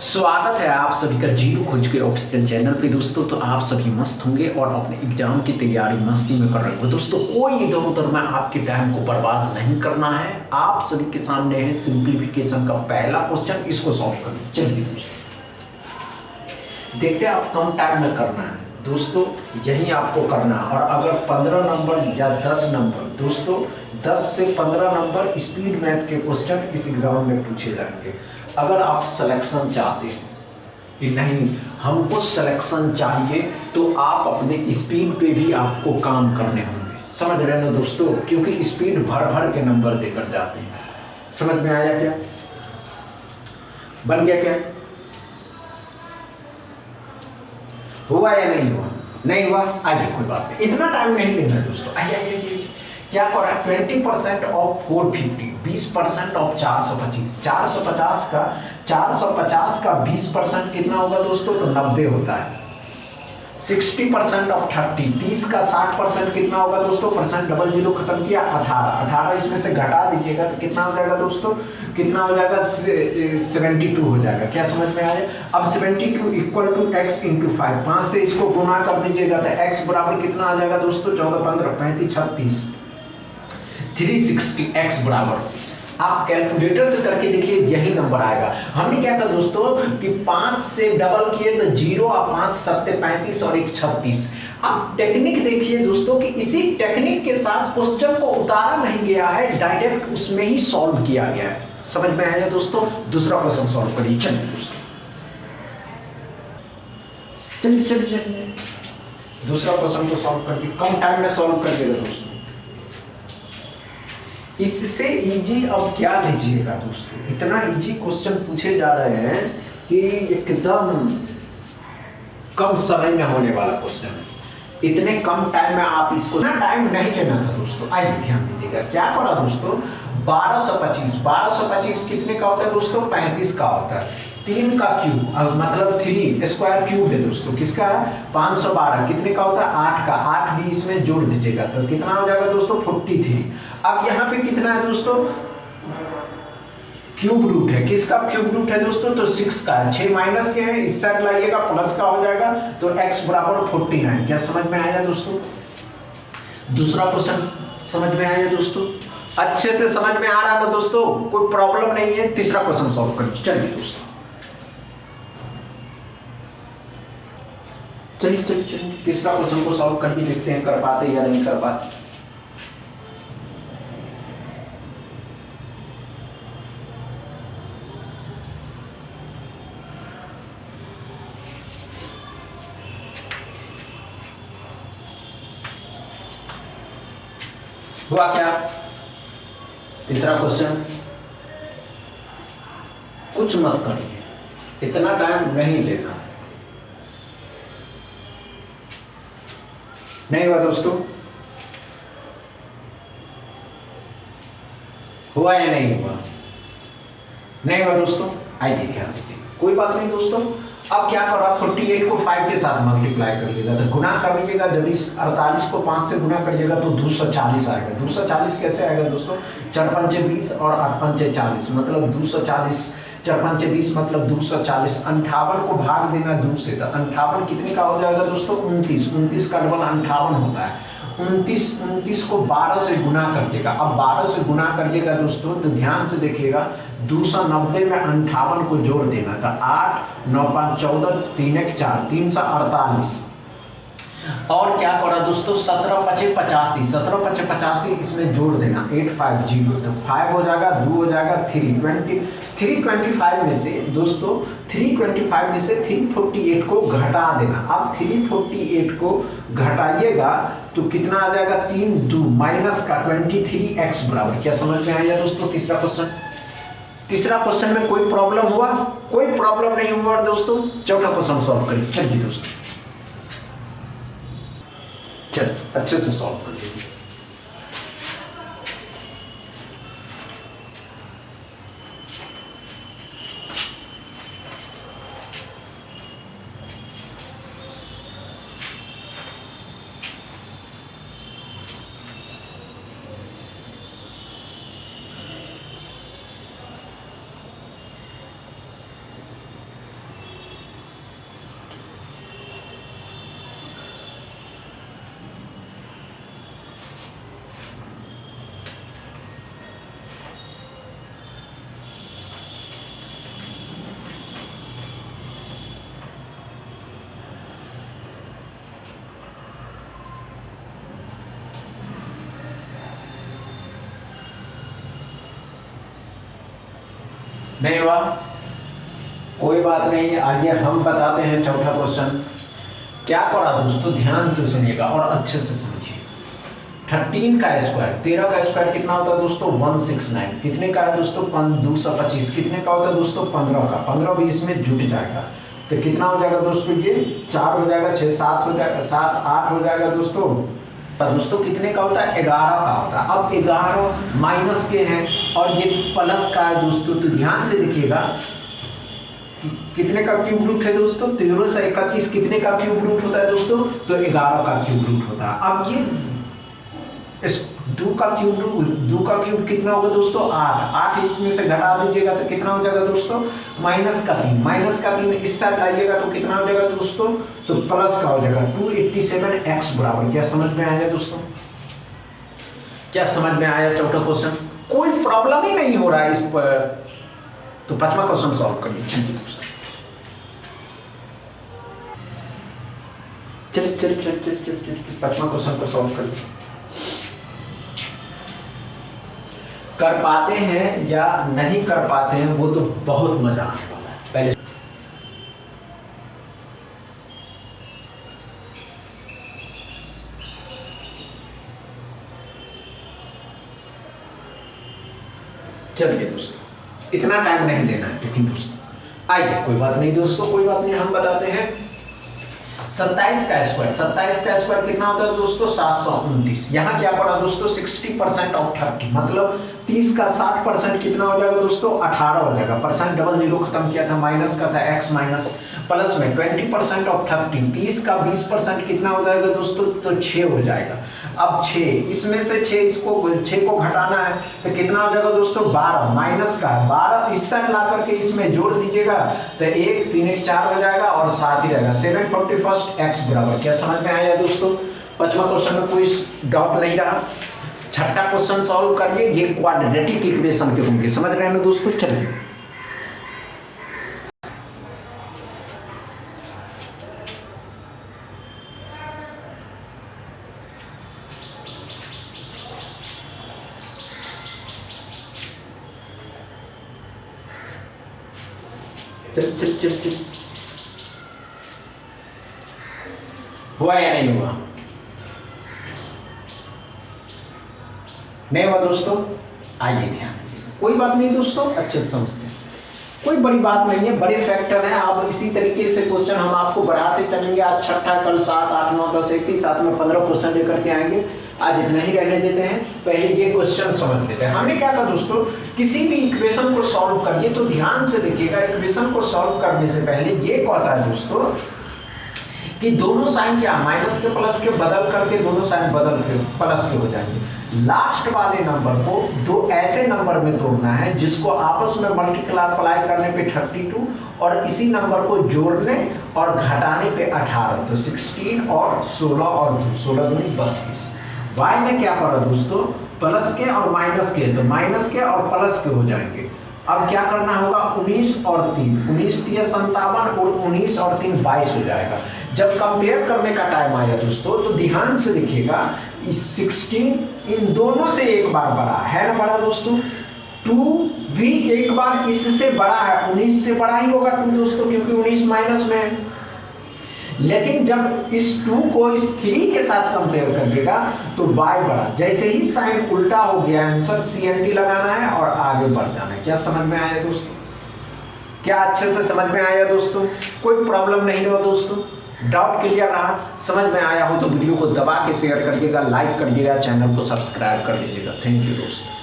स्वागत है आप सभी का जीरो खोज के ऑफिशियल चैनल पे दोस्तों। तो आप सभी मस्त होंगे और अपने एग्जाम की तैयारी मस्ती में कर रहे होंगे दोस्तों। कोई इधर उधर में आपके टाइम को बर्बाद नहीं करना है। आप सभी के सामने है सिंप्लीफिकेशन का पहला क्वेश्चन, इसको सॉल्व करना। चलिए दोस्तों देखते हैं आप कम टाइम में करना है दोस्तों, यही आपको करना है। और अगर 15 नंबर या 10 नंबर दोस्तों 10 से 15 नंबर स्पीड मैथ के क्वेश्चन इस एग्जाम में पूछे जाएंगे। अगर आप सिलेक्शन चाहते हैं कि नहीं हमको सिलेक्शन चाहिए तो आप अपने स्पीड पे भी आपको काम करने होंगे। समझ रहे हो दोस्तों, क्योंकि स्पीड भर भर के नंबर देकर जाते हैं। समझ में आया क्या? बन गया क्या? हुआ या नहीं हुआ? नहीं हुआ? आइए कोई बात नहीं, इतना टाइम नहीं लेना दोस्तों। आइए क्या कर रहा है? 20% ऑफ 450, 20% ऑफ 425। 450 का 20% कितना होगा दोस्तों? तो 90 होता है। 60% ऑफ 30, 30 का 60% कितना होगा दोस्तों? परसेंट डबल जीरो खत्म किया, 18 इसमें से घटा दीजिएगा तो कितना हो जाएगा दोस्तों? कितना हो जाएगा? 72 हो जाएगा। क्या समझ में आया? अब 72 इक्वल टू x इंटू 5, 5 से इसको गुना कर दीजिएगा तो x बराबर कितना आ जाएगा दोस्तों? 14, 15, 35, 36, 360। x बराबर आप कैलकुलेटर से करके देखिए, यही नंबर आएगा। हमने क्या था दोस्तों कि 5 से डबल किए तो 0 और 5 सत्ते 35 और 1 36। अब टेक्निक देखिए दोस्तों कि इसी टेक्निक के साथ क्वेश्चन को उतारा नहीं गया है, डायरेक्ट उसमें ही सॉल्व किया गया है। समझ में आया दोस्तों? दूसरा क्वेश्चन सॉल्व करिए। चलिए दोस्तों चलिए दूसरा क्वेश्चन को सॉल्व करिए, कम टाइम में सॉल्व करिएगा दोस्तों। इससे इजी अब क्या लीजिएगा दोस्तों, इतना इजी क्वेश्चन पूछे जा रहे हैं कि एकदम कम समय में होने वाला क्वेश्चन है। इतने कम टाइम में आप इसको ना टाइम नहीं लेना था दोस्तों। आइए ध्यान दीजिएगा क्या करा दोस्तों। 1225 कितने का होता है दोस्तों? 35 का होता है। 3 का क्यूब मतलब 3 स्क्वायर क्यूब है दोस्तों, किसका है? 512 कितने का होता है? 8 का। 8 भी इसमें जोड़ दीजिएगा तो कितना हो जाएगा दोस्तों? 43। अब यहाँ पे कितना है दोस्तों? क्यूब रूट है। किसका क्यूब रूट है दोस्तों? तो 6 का है। 6 माइनस के हैं, इस साइड लाइएगा प्लस का हो जाएगा तो x बराबर 49। क्या समझ में आया दोस्तों? दूसरा क्वेश्चन समझ में आया दोस्तों? अच्छे से समझ में आ रहा है ना दोस्तों? कोई प्रॉब्लम नहीं है। तीसरा क्वेश्चन सॉल्व करिए। चलिए दोस्तों चलिए तीसरा क्वेश्चन को सॉल्व करके देखते हैं कर पाते या नहीं कर पाते। हुआ क्या? तीसरा क्वेश्चन कुछ मत करिए, इतना टाइम नहीं लेना। नहीं हुआ दोस्तों? हुआ या नहीं हुआ? नहीं हुआ दोस्तों? आइए ध्यान दीजिए, कोई बात नहीं दोस्तों। अब क्या करो, 48 को 5 के साथ मल्टीप्लाई करिएगा तो गुना करिएगा। जब इस 48 को 5 से गुना करिएगा तो 240 आएगा। 240 कैसे आएगा दोस्तों? 4 पंचे 20 और 8 पंचे 40 मतलब 240। 4 पंचे 20 मतलब 240। 58 को भाग देना 2 से तो 58 कितने का हो जाएगा दोस्तों? 29। 29 का डबल 58 होता है। 29 को 12 से गुना करिएगा। अब 12 से गुना करिएगा दोस्तों तो ध्यान से देखिएगा, 290 में 58 को जोड़ देना था। 8 9 5 14 3 1 4 348। और क्या करा दोस्तों? 17 पचे 85। 17 पचे 85 इसमें जोड़ देना 850 तो 5 हो जाएगा, 2 हो जाएगा, 325 में से दोस्तों 325 में से 348 को घटा देना। अब 348 को घटाइएगा तो कितना आ जाएगा? 3 2 माइनस का 23x बराबर। क्या समझ में आया दोस्तों? तीसरा क्वेश्चन में कोई प्रॉब्लम हुआ? कोई प्रॉब्लम नहीं हुआ दोस्तों। चौथा क्वेश्चन सॉल्व करिए। चलिए दोस्तों चल अच्छे से सॉल्व कर लीजिए। नहीं हुआ, कोई बात नहीं। आइए हम बताते हैं चौथा क्वेश्चन। क्या करा दोस्तों, ध्यान से सुनिएगा और अच्छे से समझिए। 13 का स्क्वायर, 13 का स्क्वायर कितना होता है दोस्तों 169। कितने का है दोस्तों 225। कितने का होता है दोस्तों 15 का। 15 भी इसमें जुट जाएगा तो कितना हो जाएगा दोस्तों, ये 4 हो जाएगा, 6 7 हो जाएगा, 7 8 हो जाएगा दोस्तों। दोस्तों कितने का होता है 11 का होता है। अब 11 माइनस के हैं और ये प्लस का है दोस्तों, तो ध्यान से देखिएगा कितने का क्यूब रूट है दोस्तों 13 से 31। कितने का क्यूब रूट होता है दोस्तों, तो 11 का क्यूब रूट होता है। अब ये इस 2 का क्यूब कितना होगा दोस्तों 8। 8 इसमें से घटा दीजिएगा तो कितना हो जाएगा दोस्तों माइनस का 3। माइनस का 3 इस साइड लाइएगा तो कितना हो जाएगा दोस्तों, तो प्लस का हो जाएगा 287x बराबर। क्या समझ में आया दोस्तों, क्या समझ में आया चौथा क्वेश्चन। कोई प्रॉब्लम ही नहीं हो रहा है इस पर। तो पांचवा क्वेश्चन सॉल्व करिए। चलिए दोस्तों, चलिए पांचवा क्वेश्चन को सॉल्व करिए। कर पाते हैं या नहीं कर पाते हैं वो तो बहुत मजा आने वाला है। पहले चलिए दोस्तों, इतना टाइम नहीं देना है लेकिन दोस्तों आइए, कोई बात नहीं दोस्तों, कोई बात नहीं, हम बताते हैं। 27 का स्क्वायर, 27 का स्क्वायर कितना होता है दोस्तों 729। यहाँ क्या पड़ा दोस्तों 60% ऑफ 30, मतलब 30 का 60% कितना हो जाएगा दोस्तों 18 हो जाएगा। परसेंट डबल जीरो खत्म किया था, माइनस का था x माइनस प्लस में 20% ऑफ 30। 30 का 20% कितना हो जाएगा दोस्तों, तो 6 हो जाएगा। अब 6 इसमें से 6 को घटाना है तो कितना हो जाएगा दोस्तों 12। माइनस का 12 इस साइड ला करके इसमें जोड़ दीजिएगा तो 1 3 1 4 हो जाएगा और साथ ही रहेगा 741 x बराबर। क्या समझ में आया दोस्तों, पांचवा क्वेश्चन में कोई डाउट नहीं रहा। छठा क्वेश्चन सॉल्व करिए, ये क्वाड्रेटिक इक्वेशन के होंगे, समझ रहे हैं ना दोस्तों। चलिए चल हुआ या नहीं हुआ, नहीं हुआ दोस्तों। आइए ध्यान दीजिए, कोई बात नहीं दोस्तों, अच्छे से समझते हैं, कोई बड़ी बात नहीं है, बड़े फैक्टर हैं। आप इसी तरीके से क्वेश्चन हम आपको बढ़ाते चलेंगे। आज छठा, कल 7 8 9 10 21 साथ में 15 क्वेश्चन लेकर के आएंगे। आज इतना ही रहने देते हैं, पहले ये क्वेश्चन समझ लेते हैं। हमने क्या कहा दोस्तों, किसी भी इक्वेशन को सॉल्व करिए तो ध्यान से देखिएगा। इक्वेशन को सॉल्व करने से पहले ये कहता है दोस्तों कि दोनों साइन क्या माइनस के प्लस के बदल करके दोनों साइन बदल के प्लस के हो जाएंगे। लास्ट वाले नंबर को दो ऐसे नंबर में तोड़ना है जिसको आपस में मल्टीप्लाई करने पे 32 और इसी नंबर को जोड़ने और घटाने पे 18, तो 16 और 16 और 16 दूनी 32। वाई में क्या करा दोस्तों, प्लस के और माइनस के, तो माइनस के और प्लस के हो जाएंगे। अब क्या करना होगा 19 और 3, 19 3 57 और 19 और 3 22 हो जाएगा। जब कंपेयर करने का टाइम आया दोस्तों तो ध्यान से देखिएगा, इस 16 इन दोनों से एक बार बड़ा है ना बड़ा दोस्तों। 2 भी एक बार इससे बड़ा है, 19 से बड़ा ही होगा 2 दोस्तों, क्योंकि 19 माइनस में है। लेकिन जब इस 2 को इस 3 के साथ कंपेयर करिएगा तो y बड़ा, जैसे ही साइन उल्टा हो गया आंसर CNT लगाना है और आगे बढ़ जाना है। क्या समझ में आया दोस्तों, क्या अच्छे से समझ में आया दोस्तों, कोई प्रॉब्लम नहीं हुआ दोस्तों, डाउट क्लियर रहा। समझ में आया हो तो वीडियो को दबा के शेयर करिएगा, लाइक करिएगा, चैनल को सब्सक्राइब कर लीजिएगा। थैंक यू दोस्तों।